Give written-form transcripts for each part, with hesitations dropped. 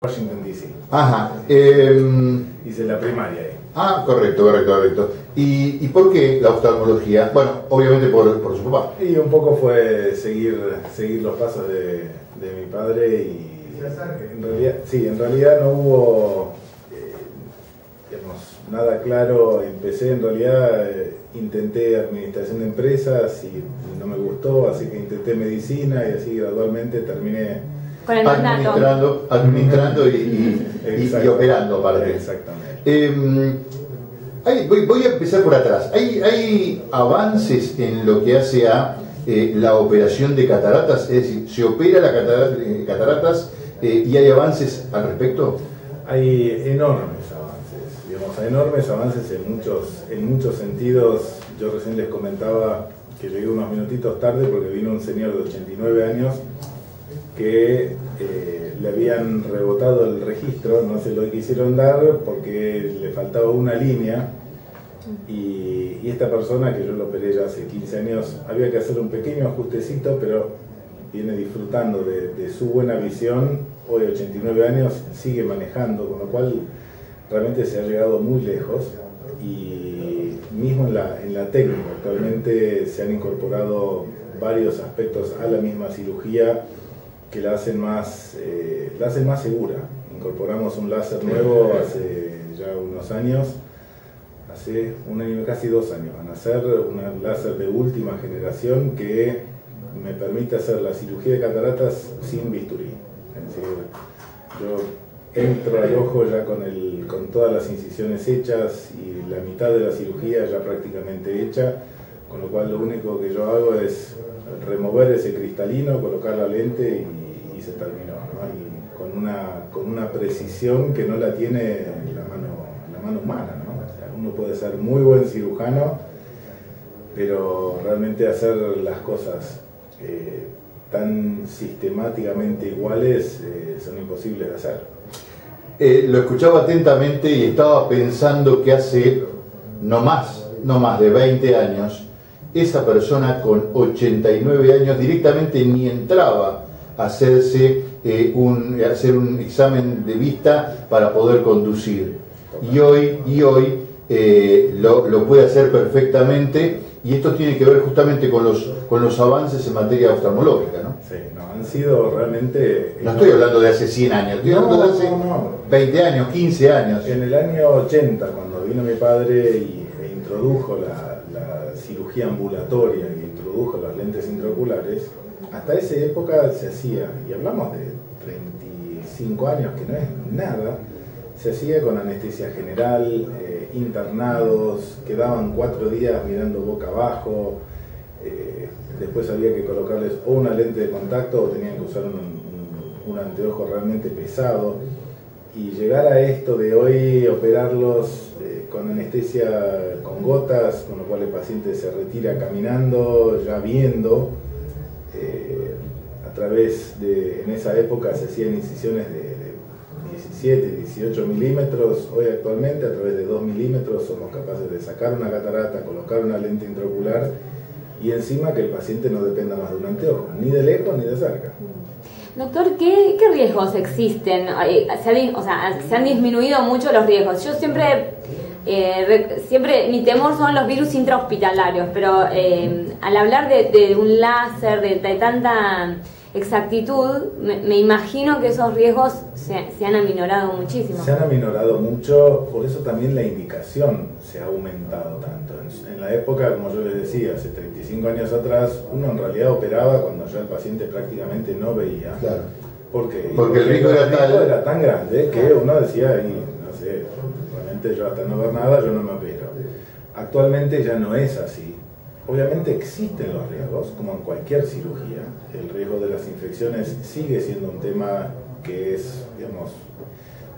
Washington DC. Ajá. Hice la primaria ahí. Ah, correcto. ¿Y por qué la oftalmología? Bueno, obviamente por su papá. Y un poco fue seguir los pasos de mi padre y en realidad no hubo digamos, nada claro. Empecé en realidad, intenté administración de empresas y no me gustó, así que intenté medicina y así gradualmente terminé con el administrando y operando aparte. Exactamente. Voy a empezar por atrás. ¿Hay avances en lo que hace a la operación de cataratas? Es decir, ¿se opera la cataratas y hay avances al respecto? Hay enormes avances, digamos, hay enormes avances en muchos sentidos. Yo recién les comentaba que llegué unos minutitos tarde porque vino un señor de 89 años que le habían rebotado el registro, no se lo quisieron dar porque le faltaba una línea y esta persona, que yo lo operé ya hace 15 años, había que hacer un pequeño ajustecito, pero viene disfrutando de su buena visión. Hoy, 89 años, sigue manejando, con lo cual realmente se ha llegado muy lejos. Y mismo en la técnica, actualmente se han incorporado varios aspectos a la misma cirugía que la hacen más segura. Incorporamos un láser nuevo hace ya unos años, hace un año, casi 2 años van a ser, un láser de última generación que me permite hacer la cirugía de cataratas sin bisturí. Es decir, yo entro al ojo ya con todas las incisiones hechas y la mitad de la cirugía ya prácticamente hecha, con lo cual lo único que yo hago es remover ese cristalino, colocar la lente y se terminó, ¿no? Y con una precisión que no la tiene la mano humana, ¿no? O sea, uno puede ser muy buen cirujano, pero realmente hacer las cosas tan sistemáticamente iguales son imposibles de hacer. Lo escuchaba atentamente y estaba pensando que hace no más de 20 años, esa persona con 89 años directamente ni entraba a hacer un examen de vista para poder conducir. Y hoy lo puede hacer perfectamente, y esto tiene que ver justamente con los avances en materia oftalmológica, ¿no? Sí, no, han sido realmente... No estoy hablando de hace 100 años, estoy hablando de hace 20 años, 15 años. En el año 80, cuando vino mi padre e introdujo la cirugía ambulatoria y introdujo las lentes intraoculares, hasta esa época se hacía, y hablamos de 35 años, que no es nada, se hacía con anestesia general, internados, quedaban 4 días mirando boca abajo, después había que colocarles o una lente de contacto o tenían que usar un anteojo realmente pesado. Y llegar a esto de hoy, operarlos con anestesia con gotas, con lo cual el paciente se retira caminando, ya viendo, a través de, en esa época se hacían incisiones de 17, 18 milímetros, hoy actualmente a través de 2 milímetros somos capaces de sacar una catarata, colocar una lente intraocular y encima que el paciente no dependa más de un anteojo, ni de lejos ni de cerca. Doctor, ¿qué riesgos existen? Se han disminuido mucho los riesgos. Yo siempre mi temor son los virus intrahospitalarios, pero al hablar de un láser, de tanta exactitud, me imagino que esos riesgos se han aminorado muchísimo. Se han aminorado mucho, por eso también la indicación se ha aumentado tanto. En la época, como yo les decía, hace 35 años atrás, uno en realidad operaba cuando ya el paciente prácticamente no veía. Claro. Porque el riesgo era tan grande que uno decía, no sé, realmente yo hasta no ver nada, yo no me opero. Actualmente ya no es así. Obviamente existen los riesgos, como en cualquier cirugía. El riesgo de las infecciones sigue siendo un tema que es, digamos,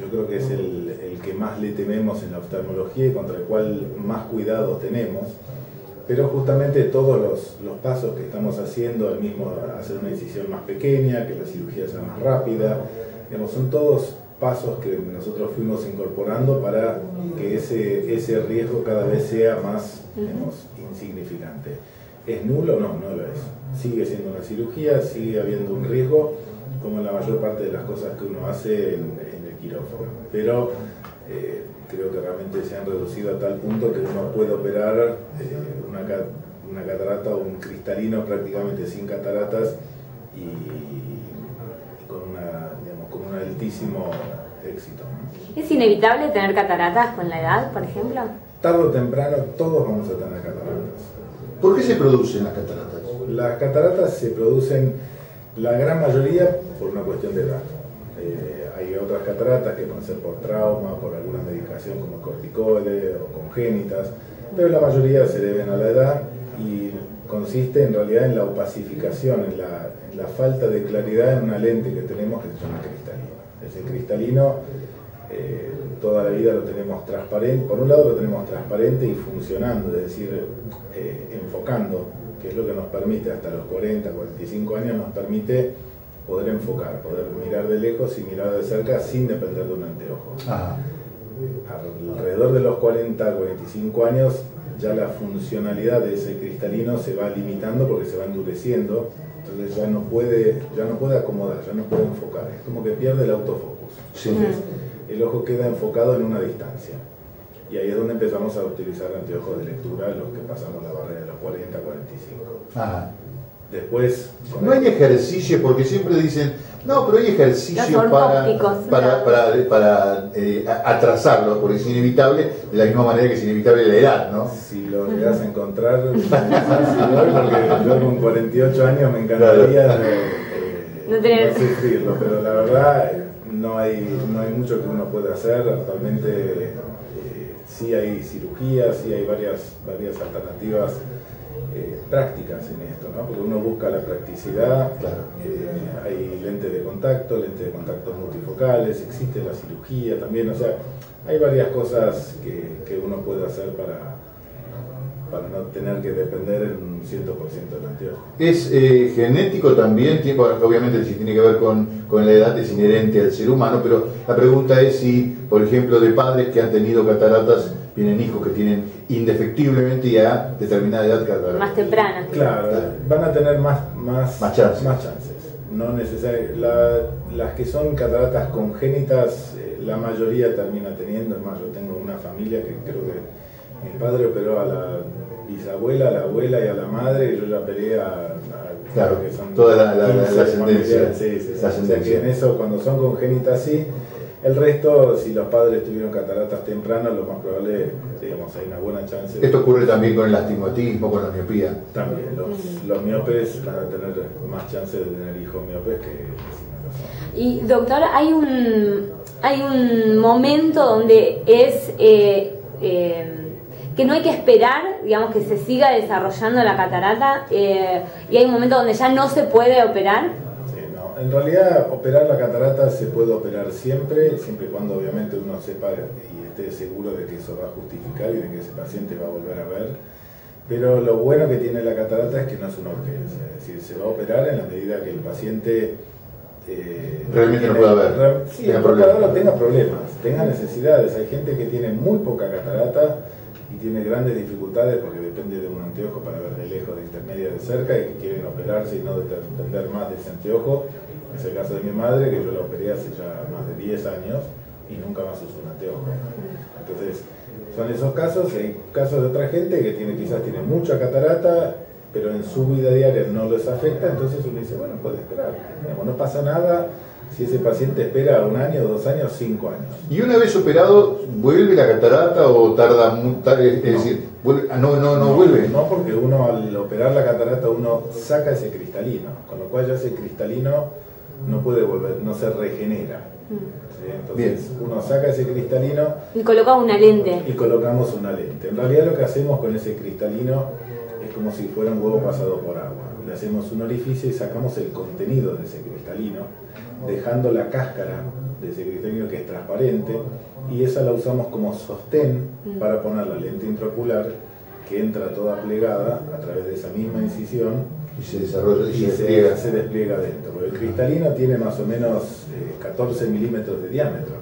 yo creo que es el que más le tememos en la oftalmología y contra el cual más cuidados tenemos. Pero justamente todos los pasos que estamos haciendo, el mismo hacer una incisión más pequeña, que la cirugía sea más rápida, digamos, son todos pasos que nosotros fuimos incorporando para que ese riesgo cada vez sea más, digamos, insignificante. ¿Es nulo? No, no lo es. Sigue siendo una cirugía, sigue habiendo un riesgo, como en la mayor parte de las cosas que uno hace en quirófano. Pero creo que realmente se han reducido a tal punto que uno puede operar una catarata o un cristalino prácticamente sin cataratas y con un altísimo éxito, ¿no? ¿Es inevitable tener cataratas con la edad, por ejemplo? Tarde o temprano todos vamos a tener cataratas. ¿Por qué se producen las cataratas? Las cataratas se producen, la gran mayoría, por una cuestión de edad. Hay otras cataratas que pueden ser por trauma, por alguna medicación como corticoides o congénitas, pero la mayoría se deben a la edad y consiste en realidad en la opacificación, en la falta de claridad en una lente que tenemos que se llama cristalino. Ese cristalino toda la vida lo tenemos transparente, por un lado lo tenemos transparente y funcionando, es decir, enfocando, que es lo que nos permite hasta los 40, 45 años, nos permite poder enfocar, poder mirar de lejos y mirar de cerca sin depender de un anteojo. Ajá. Alrededor de los 40, 45 años ya la funcionalidad de ese cristalino se va limitando porque se va endureciendo, entonces ya no puede acomodar, ya no puede enfocar, es como que pierde el autofocus. Sí. Entonces el ojo queda enfocado en una distancia y ahí es donde empezamos a utilizar anteojos de lectura, los que pasamos la barrera de los 40, 45. Ajá. Después... No hay ejercicio, porque siempre dicen, no, pero hay ejercicio para atrasarlo, porque es inevitable, de la misma manera que es inevitable la edad, ¿no? Si lo llegas a encontrar, porque yo con 48 años me encantaría no sufrirlo, pero la verdad no hay mucho que uno pueda hacer. Actualmente sí hay cirugías, sí hay varias alternativas prácticas en esto, ¿no? Porque uno busca la practicidad, claro. Hay lentes de contacto multifocales, existe la cirugía también, o sea, hay varias cosas que uno puede hacer para no tener que depender en un 100% del anteojo. ¿Es genético también? Obviamente si tiene que ver con la edad es inherente al ser humano, pero la pregunta es si, por ejemplo, de padres que han tenido cataratas, vienen hijos que tienen indefectiblemente y a determinada edad cataratas. Más temprana. Claro, van a tener más chances. No necesariamente. Las que son cataratas congénitas, la mayoría termina teniendo. Es más, yo tengo una familia que creo que mi padre operó a la bisabuela, a la abuela y a la madre, y yo ya operé claro, que son toda la ascendencia. Sí. O sea que en eso, cuando son congénitas, sí. El resto, si los padres tuvieron cataratas tempranas, lo más probable, digamos, hay una buena chance. Esto ocurre también con el astigmatismo, con la miopía. También, los miopes van a tener más chance de tener hijos miopes que si no lo son. Y doctor, hay un momento donde es que no hay que esperar, digamos, que se siga desarrollando la catarata, y hay un momento donde ya no se puede operar. En realidad, operar la catarata se puede operar siempre y cuando obviamente uno sepa y esté seguro de que eso va a justificar y de que ese paciente va a volver a ver. Pero lo bueno que tiene la catarata es que no es una urgencia, es decir, se va a operar en la medida que el paciente realmente no pueda ver. Sí, tenga problemas, tenga necesidades. Hay gente que tiene muy poca catarata y tiene grandes dificultades porque depende de un anteojo para ver de lejos, de intermedia, de cerca, y que quieren operarse y no depender más de ese anteojo. Es el caso de mi madre, que yo la operé hace ya más de 10 años y nunca más usó un anteojo. Entonces, son esos casos. Hay casos de otra gente que quizás tiene mucha catarata, pero en su vida diaria no les afecta, entonces uno dice, bueno, puede esperar. No pasa nada si ese paciente espera 1 año, 2 años, 5 años. ¿Y una vez operado, vuelve la catarata o tarda mucho? Es decir, no vuelve. No, porque uno al operar la catarata uno saca ese cristalino, con lo cual ya ese cristalino no puede volver, no se regenera. ¿Sí? Entonces uno saca ese cristalino y colocamos una lente. Y colocamos una lente. En realidad lo que hacemos con ese cristalino es como si fuera un huevo pasado por agua. Le hacemos un orificio y sacamos el contenido de ese cristalino, dejando la cáscara de ese cristalino que es transparente, y esa la usamos como sostén para poner la lente intraocular, que entra toda plegada a través de esa misma incisión y se desarrolla y se despliega dentro. El cristalino tiene más o menos 14 milímetros de diámetro,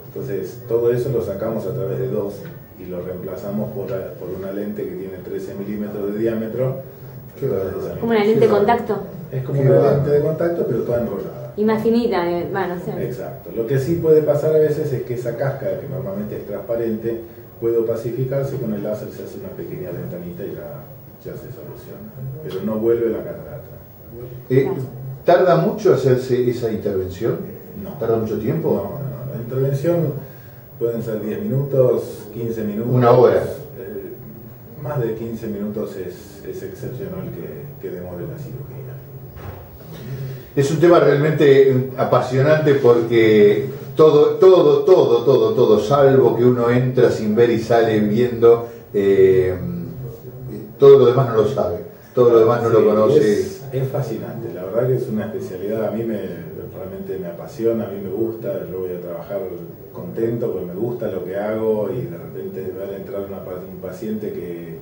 entonces todo eso lo sacamos a través de 2 y lo reemplazamos por una lente que tiene 13 milímetros de diámetro. ¿Como una lente de contacto? Es como una lente de contacto, pero toda enrollada. Y más finita, bueno, no sé. Exacto. Lo que sí puede pasar a veces es que esa cáscara, que normalmente es transparente, puede opacificarse y con el láser se hace una pequeña ventanita y ya se soluciona. Pero no vuelve la catarata. ¿Tarda mucho hacerse esa intervención? No. ¿Tarda mucho tiempo? No. La intervención pueden ser 10 minutos, 15 minutos. ¿Una hora? Más de 15 minutos es excepcional que demore la cirugía. Es un tema realmente apasionante porque todo, salvo que uno entra sin ver y sale viendo, todo lo demás no lo sabe, todo lo demás no lo conoce. Es fascinante, la verdad que es una especialidad, a mí realmente me apasiona, a mí me gusta, yo voy a trabajar contento porque me gusta lo que hago y de repente va a entrar un paciente que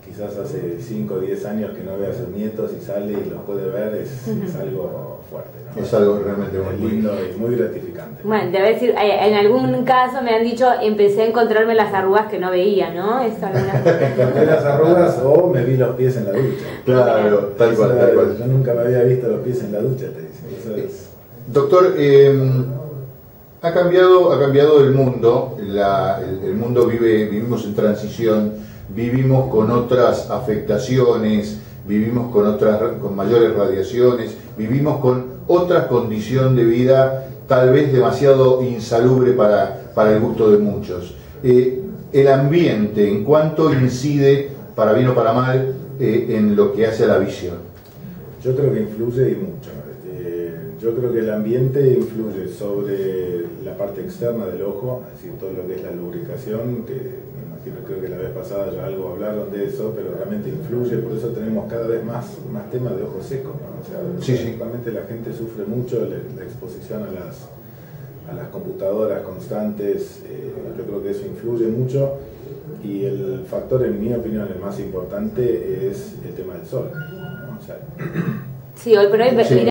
quizás hace 5 o 10 años que no ve a sus nietos y sale y los puede ver, es algo fuerte, ¿no? Es algo realmente muy lindo y muy gratificante. Bueno, debe decir, en algún caso me han dicho, empecé a encontrarme las arrugas que no veía, ¿no? Encontré las arrugas o me vi los pies en la ducha. Claro, tal cual. Yo nunca me había visto los pies en la ducha, te dicen. Doctor, ha cambiado el mundo, el mundo vivimos en transición, vivimos con otras afectaciones, vivimos con mayores radiaciones, vivimos con otra condición de vida tal vez demasiado insalubre para el gusto de muchos. El ambiente, ¿en cuánto incide, para bien o para mal, en lo que hace a la visión? Yo creo que influye y mucho. Yo creo que el ambiente influye sobre la parte externa del ojo, es decir, todo lo que es la lubricación, que me imagino, creo que la vez pasada ya algo hablaron de eso, pero realmente influye, por eso tenemos cada vez más temas de ojo seco, ¿no? O sea, sí. Realmente la gente sufre mucho la exposición a las computadoras constantes, yo creo que eso influye mucho, y el factor, en mi opinión, el más importante es el tema del sol, ¿no? O sea, sí, hoy por hoy